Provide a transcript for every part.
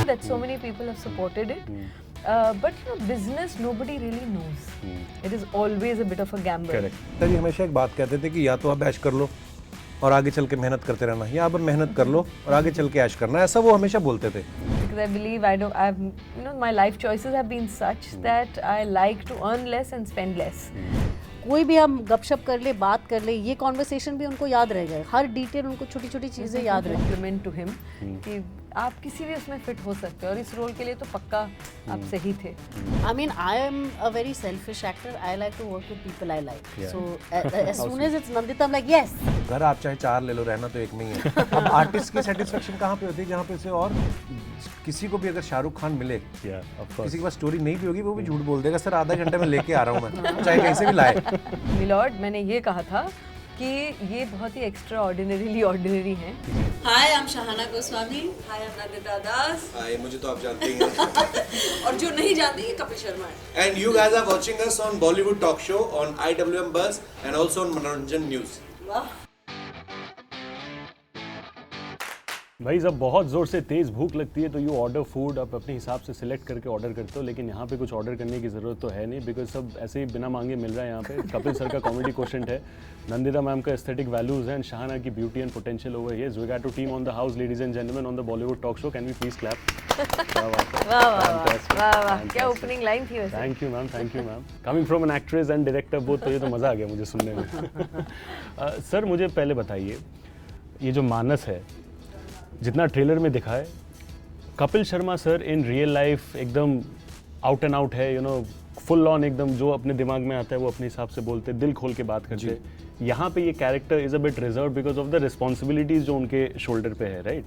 that so many people have supported it. But business, nobody really knows. It is always a bit of a gamble. Correct. जी हमेशा एक बात कहते थे कि या तो आप ऐश कर लो और आगे चल के मेहनत करते रहना, या आप मेहनत कर लो और आगे चल के ऐश करना, ऐसा वो हमेशा बोलते थे. Because I believe my life choices have been such that I like to earn less and spend less. कोई भी हम गपशप कर ले, बात कर ले, ये कॉन्वर्सेशन भी उनको याद रह गए, हर डिटेल उनको छोटी छोटी चीजें याद रहे. Compliment to him कि आप किसी भी उसमें फिट हो सकते हो और इस रोल के लिए तो पक्का आप सही थे. I mean, I am a very selfish actor. I like to work with people I like. So as soon as it's Nandita, I'm like yes. घर आप चाहे 4 ले लो, रहना तो एक में ही है. अब आर्टिस्ट की सेटिस्फेक्शन कहाँ पे होती है, जहाँ पे उसे और किसी को भी अगर शाहरुख खान मिले, किसी के पास स्टोरी नहीं भी होगी, वो भी झूठ बोल देगा, सर आधा घंटे में लेके आ रहा हूँ मैं, चाहे कहीं से भी लाए. मिलॉर्ड, मैंने ये कहा था कि ये बहुत ही एक्स्ट्रा ऑर्डिनरीली ऑर्डिनरी हैं. हाय, I'm Shahana Goswami. Hi, I'm Nandita दास. हाय, मुझे तो आप जानते ही हैं. और जो नहीं जानते ये कपिल शर्मा है. And you guys are watching us on Bollywood Talk Show on IWM Buzz and also on Manoranjan News. वाह. भाई जब बहुत ज़ोर से तेज़ भूख लगती है तो यू ऑर्डर फूड, आप अपने हिसाब से सिलेक्ट करके ऑर्डर करते हो, लेकिन यहाँ पे कुछ ऑर्डर करने की ज़रूरत तो है नहीं, बिकॉज सब ऐसे ही बिना मांगे मिल रहा है यहाँ पे. कपिल सर का कॉमेडी क्वेश्चन है, नंदिता मैम का एस्थेटिक वैल्यूज हैं, शहाना की beauty and potential over here. We got two team on the house, ladies and gentleman, on the Bollywood talk show. Can we please clap? वाह, क्या ओपनिंग लाइन थी वैसे. Thank you ma'am. Coming from an actress and director both, तो ये तो मज़ा आ गया मुझे सुनने में. सर मुझे पहले बताइए, ये जो मानस है, जितना ट्रेलर में दिखा है, Kapil Sharma sir in real life एकदम आउट एंड आउट है, फुल ऑन एकदम जो अपने दिमाग में आता है वो अपने हिसाब से बोलते, दिल खोल के बात करते. यहाँ पे ये character is a bit reserve because of the responsibilities जो उनके शोल्डर पे है, राइट?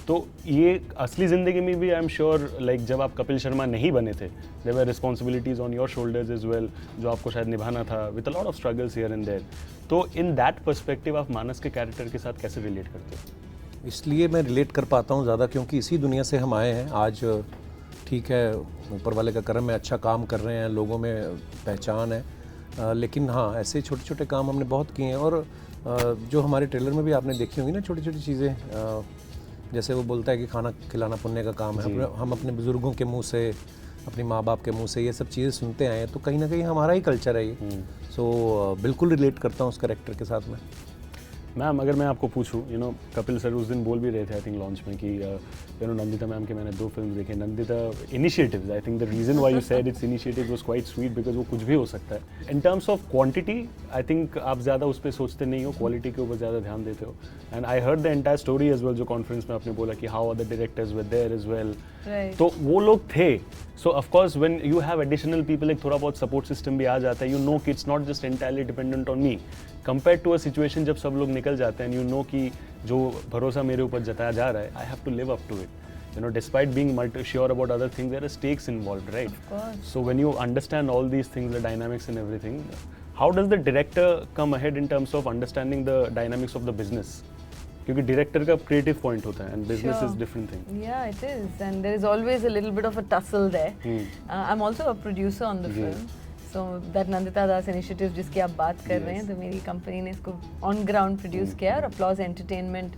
तो ये असली ज़िंदगी में भी आई एम श्योर लाइक जब आप कपिल शर्मा नहीं बने थे, there were responsibilities on your shoulders as well, जो आपको शायद निभाना था with a lot of struggles here and there. तो इन दैट पर्सपेक्टिव आप मानस के कैरेक्टर के साथ कैसे रिलेट करते हो? इसलिए मैं रिलेट कर पाता हूँ ज़्यादा क्योंकि इसी दुनिया से हम आए हैं. आज ठीक है, ऊपर वाले का करम है, अच्छा काम कर रहे हैं, लोगों में पहचान है, लेकिन हाँ ऐसे छोटे छोटे काम हमने बहुत किए हैं. और जो हमारे ट्रेलर में भी आपने देखी होंगी ना, छोटी छोटी चीज़ें, जैसे वो बोलता है कि खाना खिलाना पुण्य का काम है, हम अपने बुज़ुर्गों के मुंह से, अपने माँ बाप के मुंह से ये सब चीज़ें सुनते आए हैं, तो कहीं ना कहीं हमारा ही कल्चर है ये. सो बिल्कुल रिलेट करता हूँ उस कैरेक्टर के साथ में. मैम अगर मैं आपको पूछूं, कपिल सर उस दिन बोल भी रहे थे आई थिंक लॉन्च में कि नंदिता मैम के मैंने 2 फिल्म देखे. Nandita initiatives, I think the reason why you said it's initiative was quite sweet because वो कुछ भी हो सकता है. In terms of quantity I think आप ज़्यादा उस पर सोचते नहीं हो, क्वालिटी के ऊपर ज़्यादा ध्यान देते हो. And I heard the entire story as well, जो कॉन्फ्रेंस में आपने बोला कि how other directors were there as well. तो वो लोग थे. So of course when you have additional people, एक थोड़ा बहुत सपोर्ट सिस्टम भी आ जाता है. यू नो कि it's not just entirely dependent on me compare to a situation जब सब लोग निकल जाते हैं. यू नो कि जो भरोसा मेरे ऊपर जताया जा रहा है, I have to live up to it. Despite being sure about other things, there are stakes involved, right? Of course. So when you understand all these things, the dynamics and everything, how does the director come ahead in terms of understanding the dynamics of the business? क्योंकि director का creative point होता है and business is different thing. Yeah, it is, and there is always a little bit of a tussle there. I'm also a producer on the film. So that Nandita Das initiative जिसकी आप बात कर रहे हैं, तो मेरी company ने इसको on ground produce किया, और Applause Entertainment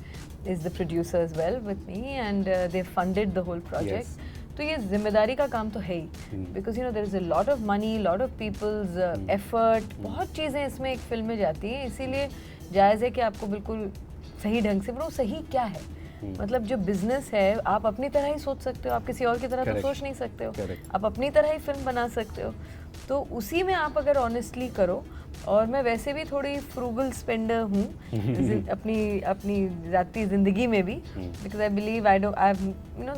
is the producer as well with me, and they funded the whole project. तो ये जिम्मेदारी का काम तो है ही, because there is a lot of money, lot of people's effort, बहुत चीज़ें इसमें एक फिल्म में जाती हैं, इसीलिए जायज़ है कि आपको बिल्कुल सही ढंग से, पर वो सही क्या है, मतलब जो बिजनेस है आप अपनी तरह ही सोच सकते हो, आप किसी और की तरह तो सोच नहीं सकते हो. आप अपनी तरह ही फिल्म बना सकते हो, तो उसी में आप अगर ऑनेस्टली करो. और मैं वैसे भी थोड़ी फ्रूगल स्पेंडर हूँ अपनी ज़ाती ज़िंदगी में भी, because I believe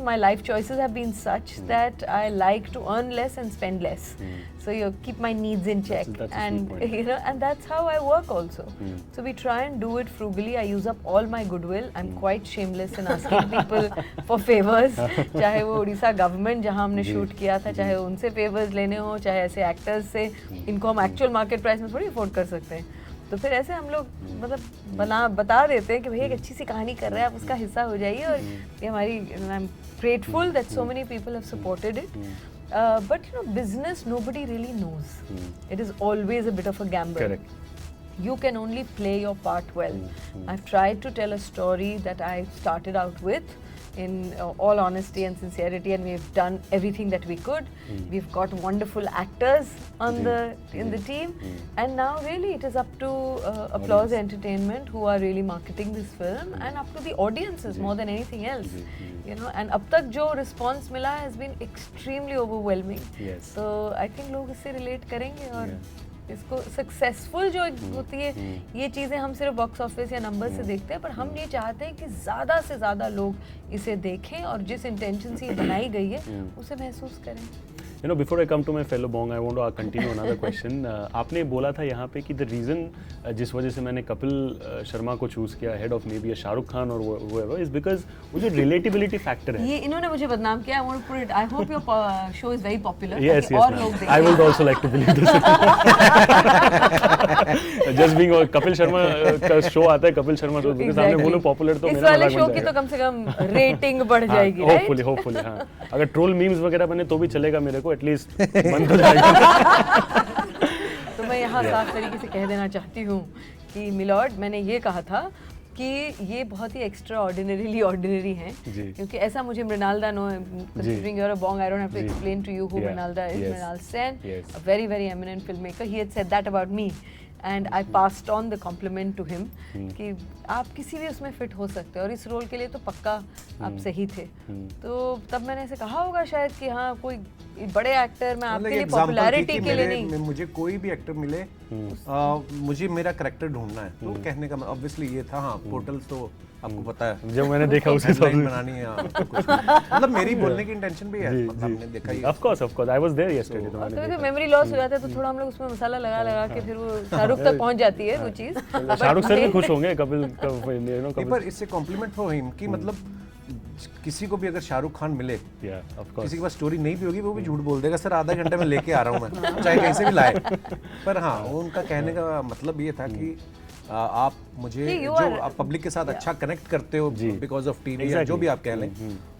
my life choices have been such that I like to earn less and spend less, so you keep my needs in check, and and that's how I work also. So we try and do it frugally. I use up all my goodwill. I'm quite shameless in asking people for favors, चाहे वो Orissa government जहाँ हमने shoot किया था, चाहे उनसे favours लेने हो, चाहे ऐसे एक्टर्स से, इनको हम एक्चुअल मार्केट प्राइस में थोड़ी अफोर्ड कर सकते हैं. तो फिर ऐसे हम लोग मतलब बता देते हैं कि भैया एक अच्छी सी कहानी कर रहे हैं, आप उसका हिस्सा हो जाइए. और ये हमारी, I am grateful that so many people have supported it. But business, nobody really knows. It is always a bit of a gamble. Correct. You can only play your part well. I've tried to tell a story that I started out with, in all honesty and sincerity, and we've done everything that we could. We've got wonderful actors on in the team, and now really it is up to Applause Entertainment, who are really marketing this film, and up to the audiences more than anything else. You know, and अब तक जो response मिला has been extremely overwhelming. Yes. So I think लोग इससे relate करेंगे और इसको successful जो होती है ये चीज़ें हम सिर्फ बॉक्स ऑफिस या नंबर से देखते हैं, पर हम ये चाहते हैं कि ज़्यादा से ज़्यादा लोग इसे देखें और जिस इंटेंशन से ये बनाई गई है उसे महसूस करें. You know, before I come to my fellow Bong, I want to continue another question. आपने बोला था यहाँ पे कि the reason जिस वजह से मैंने कपिल शर्मा को चूज किया head of maybe a Shahrukh Khan or whoever is because वो जो relatability factor है. ये इन्होंने मुझे बदनाम किया. I want to put it. I hope your show is very popular. Yes, और yes. लोग देखें. I would also like to believe this. Just being Kapil Sharma का show आता है कपिल शर्मा show because आपने बोलो popular तो इस मेरा वाले मजाक शो बन की तो जाएगा. कम से कम रेटिंग बढ़ जाएगी, right? Hopefully हाँ. अगर troll memes वगैरह बने तो भी चलेगा मेरे को एटलीस्ट बन तो जाएगा. तो मैं यहाँ साफ तरीके से कह देना चाहती हूँ कि मिलॉर्ड, मैंने ये कहा था कि ये बहुत ही एक्स्ट्रा ऑर्डिनरीली ऑर्डिनरी हैं, क्योंकि ऐसा मुझे मृणाल दा no, considering you're a Bong, I don't have to explain to you who Mrinal Da is. Mrinal Sen, a very very eminent filmmaker. He had said that about me. And I passed on the compliment to him कि आप किसी भी उसमें fit हो सकते हो और इस रोल के लिए तो पक्का आप सही थे. तो तब मैंने ऐसे कहा होगा शायद कि हाँ कोई बड़े एक्टर मैं आपके लिए पॉपुलैरिटी के लिए नहीं, मुझे कोई भी एक्टर मिले मुझे मेरा कैरेक्टर ढूंढना है. तो कहने का ऑब्वियसली ये था. हाँ, पोर्टल तो आपको पता है जब मैंने देखा उसके साथ बनानी है मतलब मेरी बोलने की इंटेंशन भी है. हमने देखा ही. Of course I was there yesterday. तो मैंने तो मेमोरी लॉस हो जाता है तो थोड़ा हम लोग उसमें मसाला लगा लगा के फिर वो शाहरुख तक पहुंच जाती है वो चीज. शाहरुख सर भी खुश होंगे कपिल पर इससे कॉम्प्लीमेंट हो हिम कि मतलब किसी को भी अगर शाहरुख खान मिले, किसी के पास स्टोरी नहीं भी होगी वो भी झूठ बोल देगा, सर आधा घंटे में लेके आ रहा हूँ मैं, चाहे कहीं से भी लाए. पर हाँ, उनका कहने का मतलब ये था कि आप मुझे जो आप पब्लिक के साथ अच्छा कनेक्ट करते हो बिकॉज ऑफ टीवी या जो भी आप कह लें.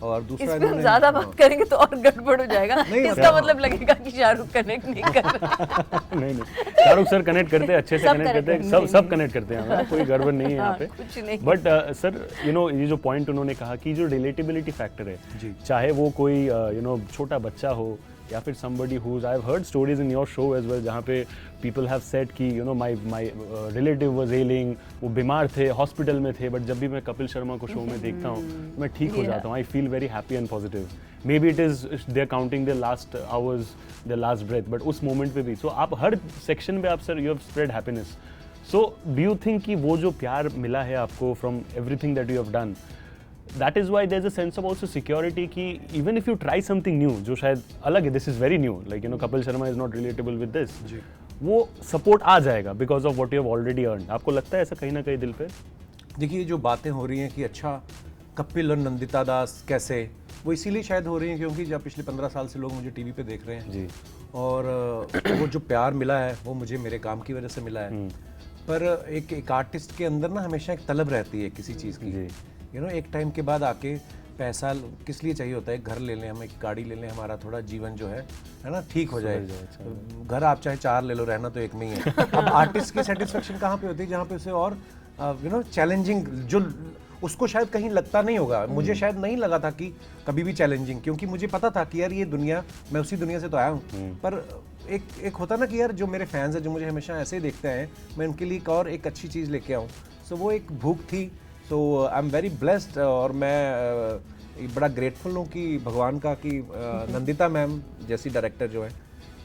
और दूसरा इस ज्यादा बात करेंगे तो और गड़बड़ हो जाएगा. इसका मतलब लगेगा कि शाहरुख कनेक्ट नहीं कर रहे. नहीं शाहरुख सर कनेक्ट करते हैं, अच्छे से कनेक्ट करते हैं, सब कनेक्ट करते हैं, कोई गड़बड़ नहीं है यहाँ पे. बट सर यू नो ये जो पॉइंट उन्होंने कहा कि जो रिलेटेबिलिटी फैक्टर है, चाहे वो कोई यू नो छोटा बच्चा हो या फिर somebody who's I've heard stories in your show as well जहाँ पे people have said कि you know my relative was ailing, वो बीमार थे, हॉस्पिटल में थे, बट जब भी मैं कपिल शर्मा को शो में देखता हूँ मैं ठीक हो जाता हूँ. I feel very happy and positive. Maybe it is they're counting their last hours, their last breath, but उस मोमेंट पे भी. So आप हर सेक्शन पे आप sir you have spread happiness. So do you think कि वो जो प्यार मिला है आपको from everything that you have done, that is why there's a sense of also security कि even if you try something new जो शायद अलग है, this is very new, like you know Kapil Sharma is not relatable with this, वो support आ जाएगा because of what you have already earned. आपको लगता है ऐसा कहीं ना कहीं दिल पे? देखिए जो बातें हो रही हैं कि अच्छा कपिल और नंदिता दास कैसे, वो इसीलिए शायद हो रही हैं क्योंकि जब पिछले 15 साल से लोग मुझे टीवी पे देख रहे हैं और वो जो प्यार मिला है वो मुझे मेरे काम की वजह से मिला है. पर एक आर्टिस्ट के अंदर ना हमेशा एक तलब रहती है किसी चीज़ की. यू नो एक टाइम के बाद आके पैसा किस लिए चाहिए होता है, घर ले लें, हम एक गाड़ी ले लें, हमारा थोड़ा जीवन जो है ना ठीक हो जाए. घर आप चाहे 4 ले लो, रहना तो एक में ही है. अब आर्टिस्ट की सेटिस्फेक्शन कहाँ पे होती है, जहाँ पे उसे और यू नो चैलेंजिंग जो उसको शायद कहीं लगता नहीं होगा. मुझे शायद नहीं लगा था कि कभी भी चैलेंजिंग, क्योंकि मुझे पता था कि यार ये दुनिया, मैं उसी दुनिया से तो आया हूँ. पर एक होता ना कि यार जो मेरे फैंस हैं जो मुझे हमेशा ऐसे ही देखते हैं, मैं उनके लिए एक अच्छी चीज़ लेके आऊँ. सो वो एक भूख थी. सो आई एम वेरी ब्लेस्ड और मैं बड़ा ग्रेटफुल हूँ कि भगवान का कि नंदिता मैम जैसी डायरेक्टर जो है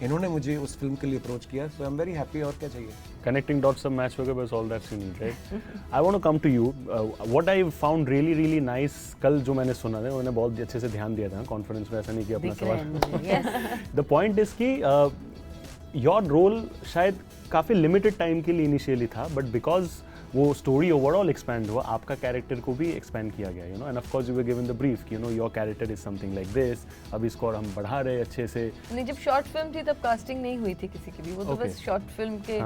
इन्होंने मुझे उस फिल्म के लिए अप्रोच किया. सो आई एम वेरी हैप्पी. और क्या चाहिए. कनेक्टिंग डॉट्स सब मैच हो गए, बस all that's you need, right? I want to come to you. What I found really nice, कल जो मैंने सुना था उन्होंने बहुत अच्छे से ध्यान दिया था कॉन्फ्रेंस में, ऐसा नहीं कि अपना सवाल. द पॉइंट इज कि योर रोल शायद काफ़ी लिमिटेड टाइम के लिए इनिशियली था, बट बिकॉज वो स्टोरी ओवरऑल एक्सपैंड हुआ, आपका कैरेक्टर को भी एक्सपैंड किया गया, you know. End of course you were given the brief कि you know your character is something like this, अब इसको और हम बढ़ा रहे अच्छे से. नहीं, जब शॉर्ट फिल्म थी तब कास्टिंग नहीं हुई थी किसी की भी, वो तो बस शॉर्ट फिल्म के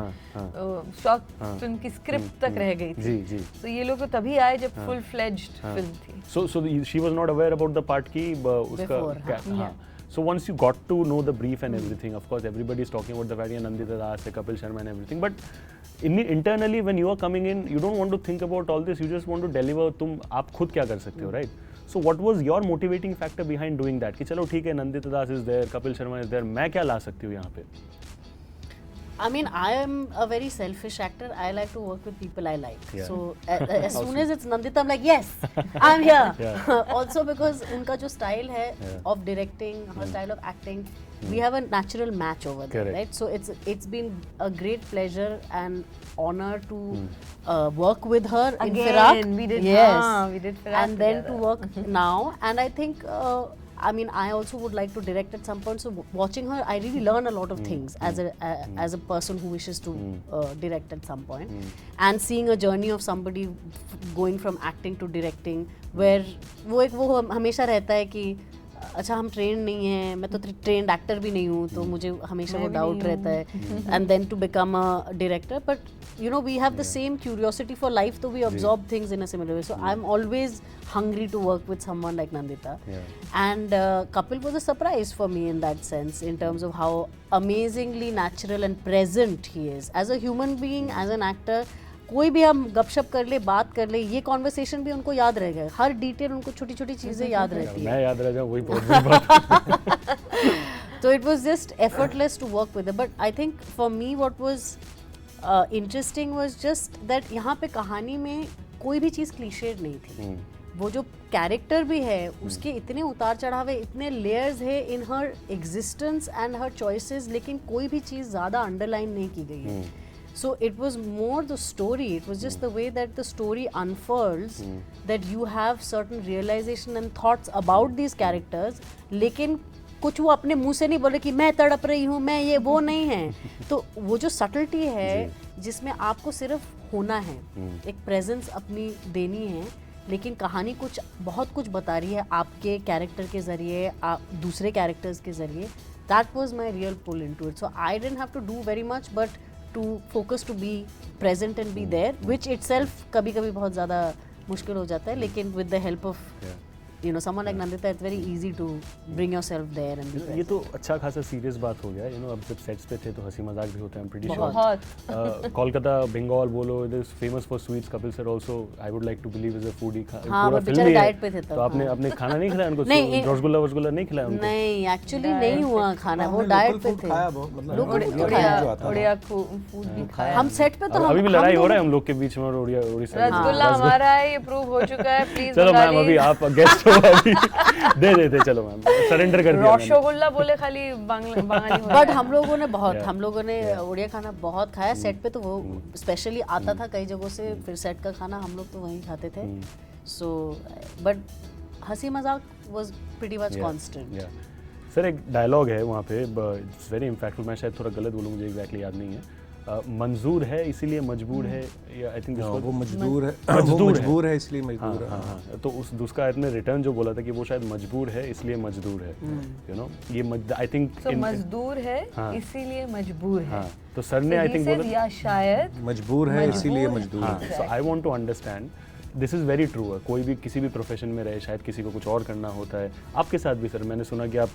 शॉर्ट फिल्म की स्क्रिप्ट तक रह गई थी. जी. तो ये लोग तो तभी आए जब फुल फ्लेज्ड फिल्म थी. So she was not aware about the part की उसका. So once you got to know the brief and everything, of course everybody is talking about the very Nandita Das, Kapil Sharma and everything, but internally when you are coming in, you don't want to think about all this, you just want to deliver. तुम आप खुद क्या कर सकते हो, right? So what was your motivating factor behind doing that? कि चलो ठीक है, नंदिता दास is there, Kapil Sharma is there, मैं क्या ला सकती हूँ यहाँ पे? I mean, I am a very selfish actor. I like to work with people I like. Yeah. So as soon as it's Nandita, I'm like, yes, I'm here. Yeah. Also because उनका जो style है Yeah. of directing, her style of acting, we have a natural match over there, Correct. right? So it's been a great pleasure and honor to work with her in Again, Firak. we did- yes, we did Firak and then to together. work now, and I think. I mean, I also would like to direct at some point. So watching her, I really learn a lot of things as a person who wishes to direct at some point, and seeing a journey of somebody going from acting to directing, where वो हमेशा रहता है कि अच्छा हम train नहीं हैं, मैं तो ट्रेंड एक्टर भी नहीं हूँ, तो मुझे हमेशा वो डाउट रहता है, and then to become a director. But you know, we have the same curiosity for life, so we absorb things in a similar way. So I'm always hungry to work with someone like Nandita. And Kapil was a surprise for me in that sense, in terms of how amazingly natural and present he is as a human being, as an actor. कोई भी हम गपशप कर ले, बात कर ले, ये कॉन्वर्सेशन भी उनको याद रह गया, हर डिटेल उनको छोटी छोटी चीजें याद रहती है. मैं याद रह जाऊँ, वही बहुत बड़ी बात है. So it was just effortless to work with her. But I think for me what was interesting was just that यहाँ पे कहानी में कोई भी चीज़ क्लीशेड नहीं थी. वो जो कैरेक्टर भी है उसके इतने उतार चढ़ाव है, इतने लेयर्स है इन हर एग्जिस्टेंस एंड हर चॉइसेस, लेकिन कोई भी चीज़ ज़्यादा अंडरलाइन नहीं की गई है. So it was more the story, it was just the way that the story unfurls, that you have certain realization and thoughts about these characters, लेकिन कुछ वो अपने मुंह से नहीं बोले कि मैं तड़प रही हूँ, मैं ये वो नहीं है. तो वो जो सटलिटी है जिसमें आपको सिर्फ होना है, एक प्रेजेंस अपनी देनी है, लेकिन कहानी कुछ बहुत कुछ बता रही है आपके कैरेक्टर के ज़रिए, आप दूसरे कैरेक्टर्स के ज़रिए. That was my real pull into it. So I didn't have to do very much but to focus to be present and be there, which itself कभी कभी बहुत ज़्यादा मुश्किल हो जाता है, लेकिन with the help of you know someone like Nandita, it's very easy to bring yourself there and be ये present. तो अच्छा खासा सीरियस बात हो गया. अब जब सेट्स पे थे तो हंसी मजाक भी होते हैं. pretty sure. बहुत. कोलकाता, बंगाल बोलो, it is famous for sweets. Kapil sir also, I would like to believe, is a foodie. हाँ, पूरा वो film बेचारे ही है. diet पे थे तब, तो आपने हाँ. आपने खाना नहीं खिलाया उनको? नहीं, रसगुल्ला नहीं खिलाया उनको? नहीं, एक्चुअली नहीं हुआ खाना, वो डाइट पे थे. लोकल फूड खाया. उड़िया फूड भी खाया. हम सेट पे तो अभी भी लड़ाई हो रहा है हम लोग के बीच में, और उड़ीसा रसगुल्ला हमारा है, ये प्रूव हो चुका है. प्लीज चलो मैम, अभी आप गेस्ट हो, अभी दे देते. चलो मैम, सरेंडर कर दिया मैंने. रसगुल्ला बोले खाली बंगाली होता बट है. हम लोगों ने हम लोगों ने उड़िया खाना बहुत खाया सेट पे. तो वो स्पेशली आता था कई जगहों से, फिर सेट का खाना हम लोग तो वहीं खाते थे. सो बट हंसी मजाक was pretty much constant. Sir एक डायलॉग है वहाँ पे, इट्स वेरी इम्पैक्टफुल. मैं शायद थोड़ा गलत बोलूँ, मुझे एग्जैक्टली याद नहीं है. मंजूर है इसीलिए मजबूर है, या आई थिंक वो मजबूर है, मजदूर वो है. मजबूर है इसलिए मजबूर है. हाँ. तो उसका इतने रिटर्न जो बोला था कि वो शायद मजबूर है इसलिए मजदूर है, यू नो, ये आई थिंक तो मजदूर है इसीलिए मजबूर है. हाँ, तो सर ने आई थिंक बोला या शायद मजबूर है इसीलिए मजदूर है. So I want to understand, this is very true. कोई भी किसी भी प्रोफेशन में रहे, शायद किसी को कुछ और करना होता है. आपके साथ भी सर, मैंने सुना कि आप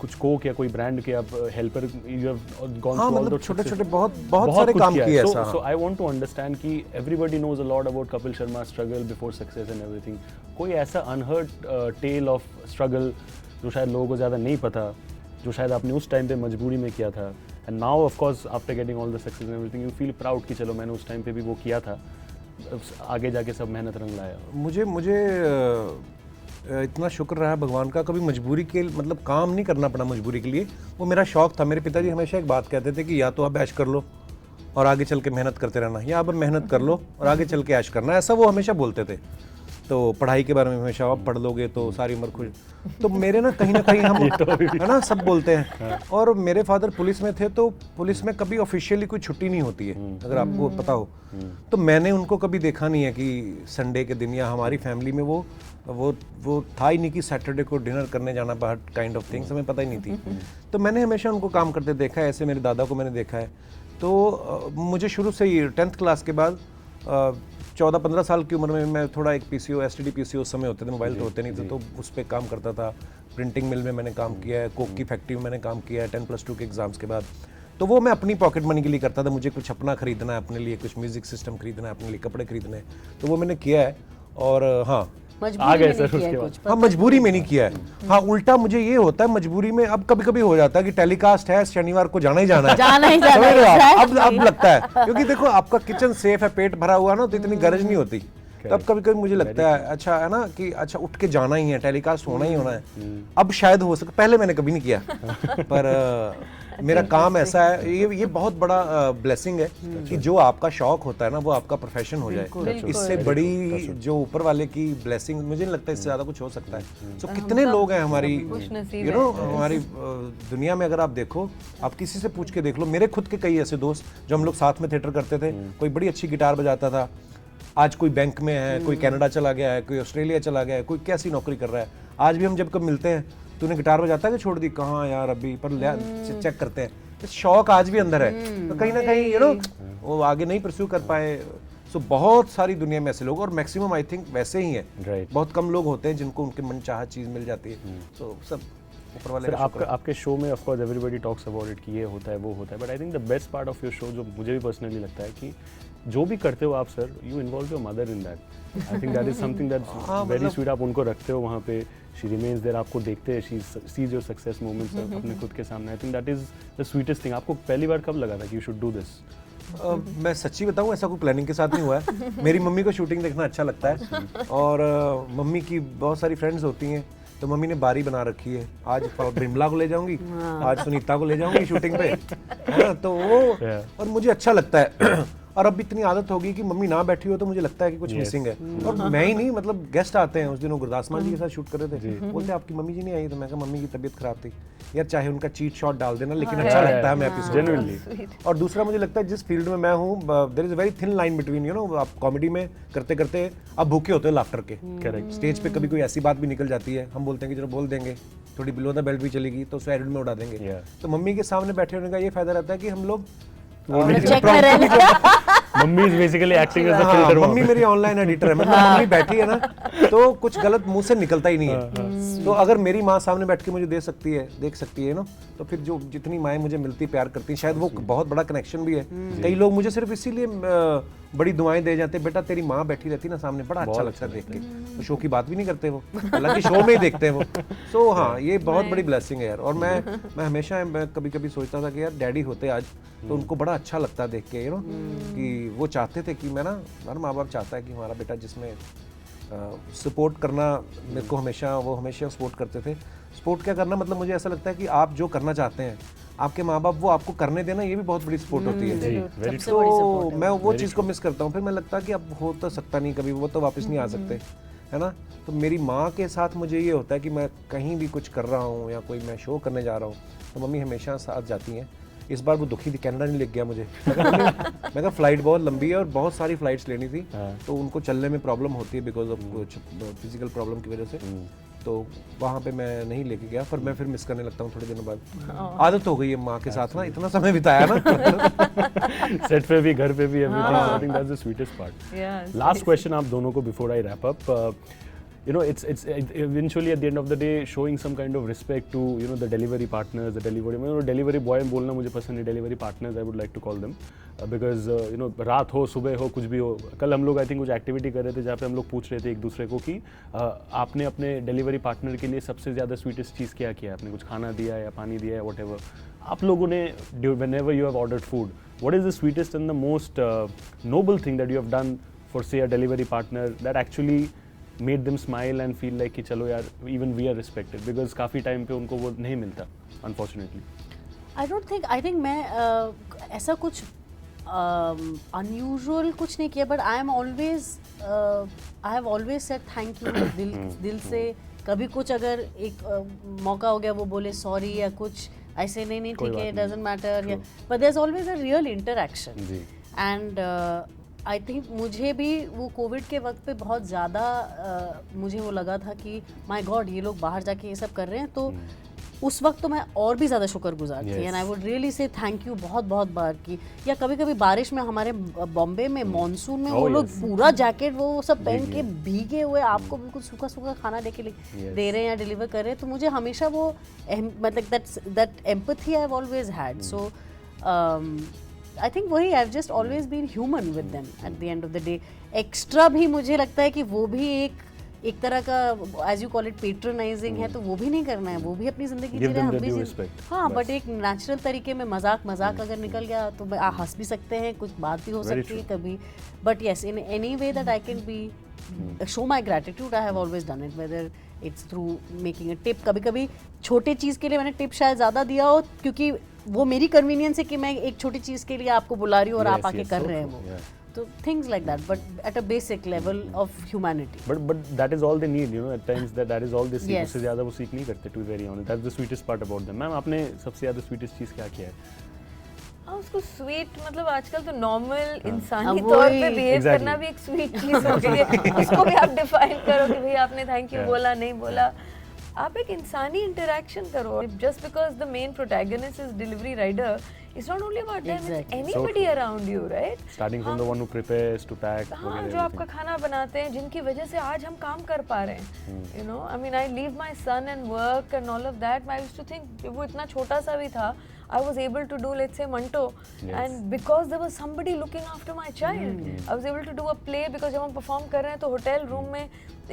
कुछ कोक या कोई ब्रांड के आप helper, you have gone through all the छोटे-छोटे बहुत सारे काम किए ऐसा. So I want to understand कि everybody knows a lot about Kapil Sharma struggle before success and everything. कोई ऐसा अनहर्ड टेल ऑफ स्ट्रगल जो शायद लोगों को ज़्यादा नहीं पता, जो शायद आपने उस टाइम पे मजबूरी में किया था, and now of course after getting all the success and everything you feel proud कि चलो मैंने उस टाइम पे भी वो किया था, आगे जाके सब मेहनत रंग लाया. मुझे इतना शुक्र रहा भगवान का, कभी मजबूरी के मतलब काम नहीं करना पड़ा मजबूरी के लिए. वो मेरा शौक था. मेरे पिताजी हमेशा एक बात कहते थे कि या तो आप ऐश कर लो और आगे चल के मेहनत करते रहना, या अब मेहनत कर लो और आगे चल के ऐश करना. ऐसा वो हमेशा बोलते थे. तो पढ़ाई के बारे में हमेशा, आप पढ़ लोगे तो सारी उम्र खुश. तो मेरे ना कहीं हम है ना, सब बोलते हैं. और मेरे फादर पुलिस में थे, तो पुलिस में कभी ऑफिशियली कोई छुट्टी नहीं होती है, अगर आपको पता हो. तो मैंने उनको कभी देखा नहीं है कि संडे के दिन, या हमारी फैमिली में वो था ही नहीं कि सैटरडे को डिनर करने जाना बाहर, काइंड ऑफ थिंग्स हमें पता ही नहीं थी. तो मैंने हमेशा उनको काम करते देखा है. ऐसे मेरे दादा को मैंने देखा है. तो मुझे शुरू से ही 10th क्लास के बाद 14-15 साल की उम्र में मैं थोड़ा एक पीसीओ, एसटीडी पीसीओ उस समय होते थे, मोबाइल तो होते नहीं थे, तो उस पर काम करता था. प्रिंटिंग मिल में मैंने काम किया है, कोक की फैक्ट्री में मैंने काम किया है 10+2 के एग्जाम्स के बाद. तो वो मैं अपनी पॉकेट मनी के लिए करता था. मुझे कुछ अपना खरीदना है, अपने लिए कुछ म्यूज़िक सिस्टम खरीदना है, अपने लिए कपड़े खरीदने हैं, तो वो मैंने किया है. और हाँ, आ गए सर उसके बाद। हाँ, मजबूरी में नहीं किया है। हाँ, उल्टा मुझे ये होता है मजबूरी में, अब कभी कभी हो जाता है कि टेलीकास्ट है, शनिवार को जाना ही जाना है, जाना ही जाना समझ है, रहे हो आप? exactly। अब लगता है, क्योंकि देखो आपका किचन सेफ है, पेट भरा हुआ ना, तो इतनी गरज नहीं होती। तब कभी कभी मुझे लगता है अच्छा है ना कि अच्छा उठ के जाना ही है, टेलीकास्ट होना ही होना है। अब शायद हो सके, पहले मैंने कभी नहीं किया, पर मेरा काम ऐसा है, ये बहुत बड़ा ब्लेसिंग है कि जो आपका शौक होता है ना वो आपका प्रोफेशन हो जाए। इससे बड़ी जो ऊपर वाले की ब्लेसिंग मुझे नहीं लगता इससे ज्यादा कुछ हो सकता है। तो कितने लोग हैं हमारी हमारी दुनिया में, अगर आप देखो, आप किसी से पूछ के देख लो, मेरे खुद के कई ऐसे दोस्त जो हम लोग साथ में थिएटर करते थे, कोई बड़ी अच्छी गिटार बजाता था, आज कोई बैंक में है, कोई कनाडा चला गया है, कोई ऑस्ट्रेलिया चला गया है, कोई कैसी नौकरी कर रहा है। आज भी हम जब कब मिलते हैं, तूने गिटार बजाता है कि छोड़ दी, कहाँ यार अभी, पर चेक करते हैं, तो शौक आज भी अंदर है, तो कहीं ना कहीं वो आगे नहीं परस्यू कर पाए। सो बहुत सारी दुनिया में ऐसे लोग, और मैक्सिमम आई थिंक वैसे ही है, बहुत कम लोग होते हैं जिनको उनके मन चाहा चीज मिल जाती है। तो सब ऊपर वाले का शुक्र है। आपके शो में of course everybody talks about it कि ये होता है वो होता है, but I think the best part of your show जो मुझे भी पर्सनली लगता है कि जो भी करते हो आप sir, you involve your mother in that. I think that is something that's very sweet. आप उनको रखते हो वहाँ पे, शी रिमेन्स देयर, आपको देखते हैं, she sees your success moments अपने खुद के सामने। I think that is the sweetest thing. आपको पहली बार कब लगा था कि यू शुड डू दिस? मैं सच्ची बताऊं, ऐसा कोई प्लानिंग के साथ नहीं हुआ है। मेरी मम्मी को शूटिंग देखना अच्छा लगता है, और मम्मी की बहुत सारी फ्रेंड्स होती हैं, तो मम्मी ने बारी बना रखी है, आज बिमला को ले जाऊंगी, आज सुनीता को ले जाऊंगी शूटिंग पे, है ना, तो वो और मुझे अच्छा लगता है। और अब इतनी आदत होगी कि मम्मी ना बैठी हो तो मुझे लगता है कि कुछ मिसिंग है। और मैं ही नहीं, मतलब गेस्ट आते हैं, उस दिन वो गुरदास मान जी के साथ शूट कर रहे थे, बोलते आपकी मम्मी जी नहीं आई, तो मैं कहा मम्मी की तबीयत खराब थी यार, चाहे उनका चीट शॉट डाल देना, लेकिन अच्छा लगता है हमें एपिसोड। और दूसरा मुझे लगता है जिस फील्ड में मैं हूँ, there is very thin line between, you know, आप कॉमेडी में करते करते आप भूखे होते हो लाफ्टर के, करेक्ट, स्टेज पे कभी कोई ऐसी बात भी निकल जाती है, हम बोलते हैं कि चलो बोल देंगे, थोड़ी बिलो द बेल्ट भी चलेगी तो सैड में उड़ा देंगे। तो मम्मी के सामने बैठे होने का ये फायदा रहता है कि हम लोग mummy is basically acting as a filter. Mummy मेरी ऑनलाइन एडिटर है, मतलब मम्मी बैठी है ना, तो कुछ गलत मुंह से निकलता ही नहीं है। तो अगर मेरी माँ सामने बैठ के मुझे देख सकती है ना, तो फिर जो जितनी माएँ मुझे मिलती प्यार करती, शायद वो बहुत बड़ा कनेक्शन भी है। कई लोग मुझे सिर्फ इसीलिए बड़ी दुआएं दे जाते, बेटा तेरी माँ बैठी रहती ना सामने, बड़ा अच्छा लगता है देख के। तो शो की बात भी नहीं करते वो, हालांकि शो में ही देखते हैं वो। सो हाँ, ये बहुत बड़ी ब्लेसिंग है यार। और मैं हमेशा कभी कभी सोचता था कि यार डैडी होते आज तो उनको बड़ा अच्छा लगता देख के, यू नो, कि वो चाहते थे कि मैं ना, हर माँ बाप चाहता है कि हमारा बेटा जिसमें सपोर्ट करना, मेरे को हमेशा सपोर्ट करते थे। सपोर्ट क्या करना, मतलब मुझे ऐसा लगता है कि आप जो करना चाहते हैं, आपके माँ बाप वो आपको करने देना, ये भी बहुत बड़ी सपोर्ट होती है। तो मैं वो चीज़ को मिस करता हूँ। फिर मैं लगता है कि अब हो तो सकता नहीं कभी, वो तो वापस नहीं आ सकते, है ना। तो मेरी माँ के साथ मुझे ये होता है कि मैं कहीं भी कुछ कर रहा हूँ या कोई मैं शो करने जा रहा हूँ, तो मम्मी हमेशा साथ जाती हैं। इस बार वो दुखी थी, कनाडा नहीं लेके गया मुझे। मैं कहा फ्लाइट बहुत लंबी है और बहुत सारी फ्लाइट्स लेनी थी, तो उनको चलने में प्रॉब्लम होती है बिकॉज ऑफ कुछ फिजिकल प्रॉब्लम की वजह से। तो वहाँ पे मैं नहीं लेके गया, पर मैं फिर मिस करने लगता हूँ थोड़े दिनों बाद। आदत हो गई है माँ के साथ ना, इतना समय बिताया ना। सेट पे भी, घर पे भी, everything. I think that's the sweetest part. Last question आप दोनों को before I wrap up. You know, it's eventually at the end of the day showing some kind of respect to, you know, the delivery partners, the delivery boy बोलना मुझे पसंद है, delivery partners I would like to call them, because you know, रात हो सुबह हो कुछ भी हो। कल हम लोग आई थिंक कुछ एक्टिविटी कर रहे थे जहाँ पे हम लोग पूछ रहे थे एक दूसरे को कि आपने अपने डिलीवरी पार्टनर के लिए सबसे ज़्यादा स्वीटेस्ट चीज़ क्या किया, आपने कुछ खाना दिया या पानी दिया या वट एवर आप लोगों ने, whenever you have ordered food, what is the sweetest and the most noble thing that you have done for say a delivery partner that actually made them smile and feel like कि चलो यार even we are respected, because काफ़ी time पे उनको वो नहीं मिलता unfortunately. I think मैं ऐसा कुछ unusual कुछ नहीं किया, but I have always said thank you दिल से। कभी कुछ अगर एक मौका हो गया वो बोले सॉरी या कुछ ऐसे, नहीं ठीक है, doesn't matter, but there's always a real interaction and I think मुझे भी वो कोविड के वक्त पे बहुत ज़्यादा मुझे वो लगा था कि माय गॉड ये लोग बाहर जाके ये सब कर रहे हैं, तो उस वक्त तो मैं और भी ज़्यादा शुक्रगुजार थी and I would really say thank you बहुत बार की। या कभी कभी बारिश में, हमारे बॉम्बे में मॉनसून में वो लोग पूरा जैकेट वो सब पहन के भीगे हुए आपको बिल्कुल सूखा खाना दे रहे हैं या डिलीवर कर रहे हैं, तो मुझे हमेशा वो मतलब that empathy I have always had. So I think वही I've just always been human with them at the end of the day. Extra भी मुझे लगता है कि वो भी एक एक तरह का as you call it patronising है, तो वो भी नहीं करना है, वो भी अपनी जिंदगी जी Give रहे हैं, them हम the भी due जी- respect, हाँ, बस। बट एक नेचुरल तरीके में मजाक अगर निकल गया तो हंस भी सकते हैं, कुछ बात भी हो Very सकती है कभी, but yes in any way that I can be show my gratitude, I have always done it, whether it's through making a tip. कभी कभी छोटे चीज़ के लिए मैंने टिप शायद ज़्यादा दिया हो, क्योंकि वो मेरी कन्वीनियंस है कि मैं एक छोटी चीज़ के लिए आपको बुला रही हूँ और Yes, आप आके yes, कर so रहे हैं true, वो, yeah. तो things like that, but at a basic level of humanity. But that is all they need, you know. At times that is all they seek. Yes. उससे ज़्यादा वो सीख नहीं करते, to be very honest. That's the sweetest part about them. Ma'am आपने सबसे ज़्यादा sweetest चीज़ क्या किया है? हाँ, उसको स्वीट मतलब आजकल तो नॉर्मल इंसानी हाँ, तौर वही, पे बिहेव exactly. करना भी एक स्वीट चीज हो गई है। उसको भी आप डिफाइन करो कि भाई आपने थैंक यू Yeah. बोला नहीं बोला, आप एक इंसानी इंटरेक्शन करो। Just because the main protagonist is delivery rider, it's not only about them, it's Exactly. Anybody around you, right? Starting from the one who prepares to pack. हाँ, वगैरह जो आपका everything. खाना बनाते हैं, जिनकी वजह से आज हम काम कर पा रहे हैं, you know, I mean I leave my son and work and all of that, I used to think वो इतना छोटा सा भी था, I was able to do, let's say, Manto, Yes. and because there was somebody looking after my child, I was able to do a play because जब हम perform कर रहे हैं तो होटल रूम में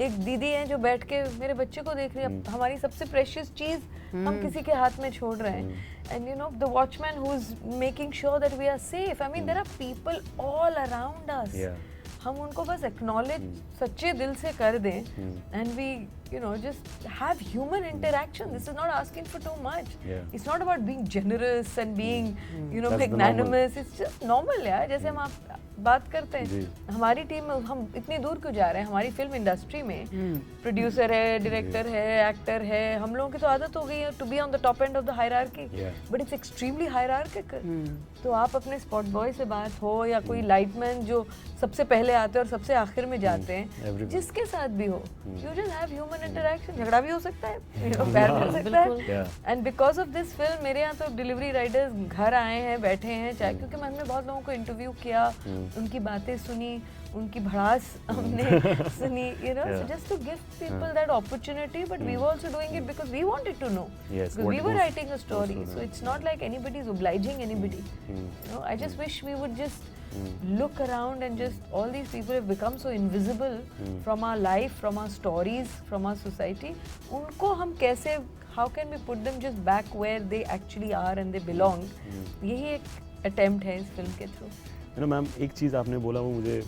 एक दीदी है जो बैठ के मेरे बच्चे को देख रही है, हमारी सबसे प्रेशियस चीज हम किसी के हाथ में छोड़ रहे हैं, and you know the watchman who is making sure that we are safe. I mean there are people all around us. Yeah. हम उनको बस एक्नॉलेज सच्चे दिल से कर दें, and we you know just have human interaction. This is not asking for too much. Yeah. It's not about being generous and being you know That's the magnanimous. It's just normal यार, जैसे हम आप बात करते जी. हैं. हमारी team में हम इतनी दूर क्यों जा रहे हैं? हमारी फिल्म इंडस्ट्री में प्रोड्यूसर है, डायरेक्टर है, एक्टर है, हम लोगों की तो आदत हो गई है to be on the top end of the hierarchy, Yeah. But it's extremely hierarchical. तो आप अपने स्पॉट बॉय से बात हो या कोई लाइटमैन जो सबसे पहले आते हैं और सबसे आखिर में जाते हैं, Everyone. जिसके साथ भी हो, you just have human interaction. झगड़ा भी हो सकता है, you know, प्यार भी हो सकता है. Yeah. And because of this film मेरे यहाँ तो डिलीवरी राइडर्स घर आए हैं, बैठे हैं, चाहे क्योंकि हमने बहुत लोगों को इंटरव्यू किया, उनकी बातें सुनी, उनकी भड़ास हमने सुनी, you know, Yeah. Just to give people that opportunity. But we were also doing it because we wanted to know, Yes, because what we were goes- writing a story, so it's not like anybody is obliging anybody. You know, I just wish we would just look around and just all these people have become so invisible from our life, from our stories, from our society. उनको हम कैसे, how can we put them just back where they actually are and they belong? यही एक attempt है इस film के through. You know ma'am, एक चीज़ आपने बोला वो मुझे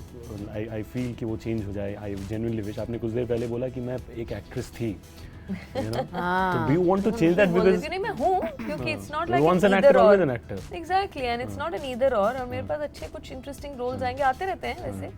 आई फील कि वो चेंज हो जाए. I genuinely wish. आपने कुछ देर पहले बोला कि मैं एक एक्ट्रेस थी, यू नो, तो do you want to change that? बोल बिकॉज़ देती नहीं, मैं हूँ, क्योंकि it's not like once an an either actor, always or. an actor. Exactly, and it's not an either or. और मेरे पास अच्छे कुछ इंटरेस्टिंग रोल्स आएंगे, आते रहते हैं वैसे,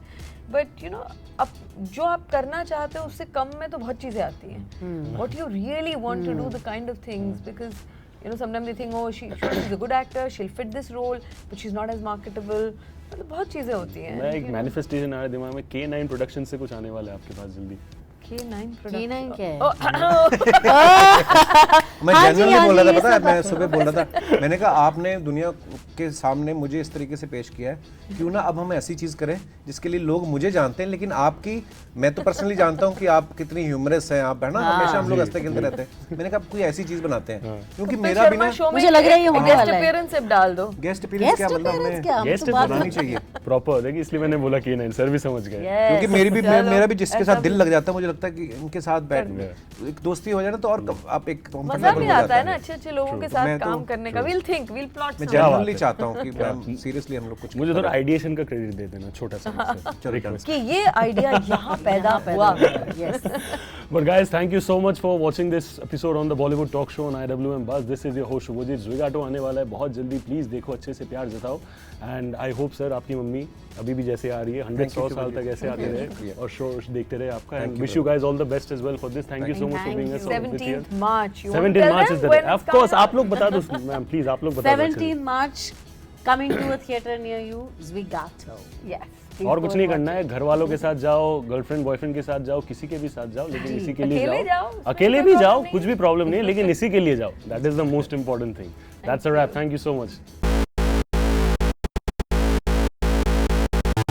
बट यू नो अब जो आप करना चाहते हो उससे कम में तो बहुत चीज़ें आती हैं. What you really want to do, the kind of things, because you know sometimes they think, oh she's a good actor, she'll fit this role, but she's not as marketable. मतलब बहुत चीज़ें होती हैं. मैं एक you know. मैनिफेस्टेशन आ रहा है दिमाग में. K9 प्रोडक्शन से कुछ आने वाला है आपके पास जल्दी. K9 K9 क्या है? मैं हाँ जी, जनरली हाँ बोल रहा जी, था, ये पता है, सब मैं सुबह बोल रहा था, मैंने कहा आपने दुनिया के सामने मुझे इस तरीके से पेश किया है, क्यों ना अब हम ऐसी चीज़ करें जिसके लिए लोग मुझे जानते हैं, लेकिन आपकी, मैं तो पर्सनली जानता हूँ कि आप कितनी ह्यूमरस हैं, आप है ना, हमेशा हम लोग हंसते खेलते रहते हैं. मैंने कहा कोई ऐसी चीज़ बनाते हैं, क्योंकि मेरा भी ना मुझे लग रहा है ये होने गेस्ट वाला है. अपीयरेंस अब डाल दो. गेस्ट अपीयरेंस क्या मतलब appearance क्या? हमें हम गेस्ट तो बात बनानी चाहिए, प्रॉपर, देखिए इसलिए मैंने बोला K9. सर भी समझ गए. क्योंकि मेरी भी चलो, मेरा भी जिसके ऐसा साथ दिल भी- लग जाता है, मुझे लगता है कि इनके साथ बैठ एक दोस्ती हो जाए ना, तो और आप एक मजा comfortable भी हो आता जाता है ना अच्छे अच्छे लोगों के साथ मैं तो- काम करने का. Will think, will plot. मैं क्या बात जनरली है। चाहता हूँ कि मैम सीरियसली हम लोग कुछ मुझे थोड़ा आइडिएशन का क्रेडिट दे देना, छोटा सा रिक्वेस्ट. कि ये आइडिया यहाँ पैदा हुआ. Yes. But guys, thank you so much for watching this episode on the Bollywood Talk Show on IWM Buzz. This is your host Shubhajit. Zwigato आने वाला है बहुत जल्दी. प्लीज देखो, अच्छे से प्यार जताओ. एंड आई होप सर आपकी मम्मी अभी भी जैसे आ रही है 100 साल तक ऐसे आते रहे और शो देखते रहे आपका. And wish you guys all the best as well for this. Thank you so much for being us. 17th March. You want to 17 tell March them is the when day. it's Of course, coming आप लोग बता दो ma'am, please आप लोग बता दो. 17 March coming to a theater near you, Zwigato. Yes. और कुछ नहीं करना है, घर वालों के साथ जाओ, गर्लफ्रेंड बॉयफ्रेंड के साथ जाओ, किसी के भी साथ जाओ, लेकिन इसी के लिए अकेले जाओ. जाओ, उसमें अकेले कोई भी जाओ, प्रॉब्लम कुछ भी प्रॉब्लम नहीं है, लेकिन इसी के लिए जाओ. That is the most important thing. That's a wrap. Thank you so much.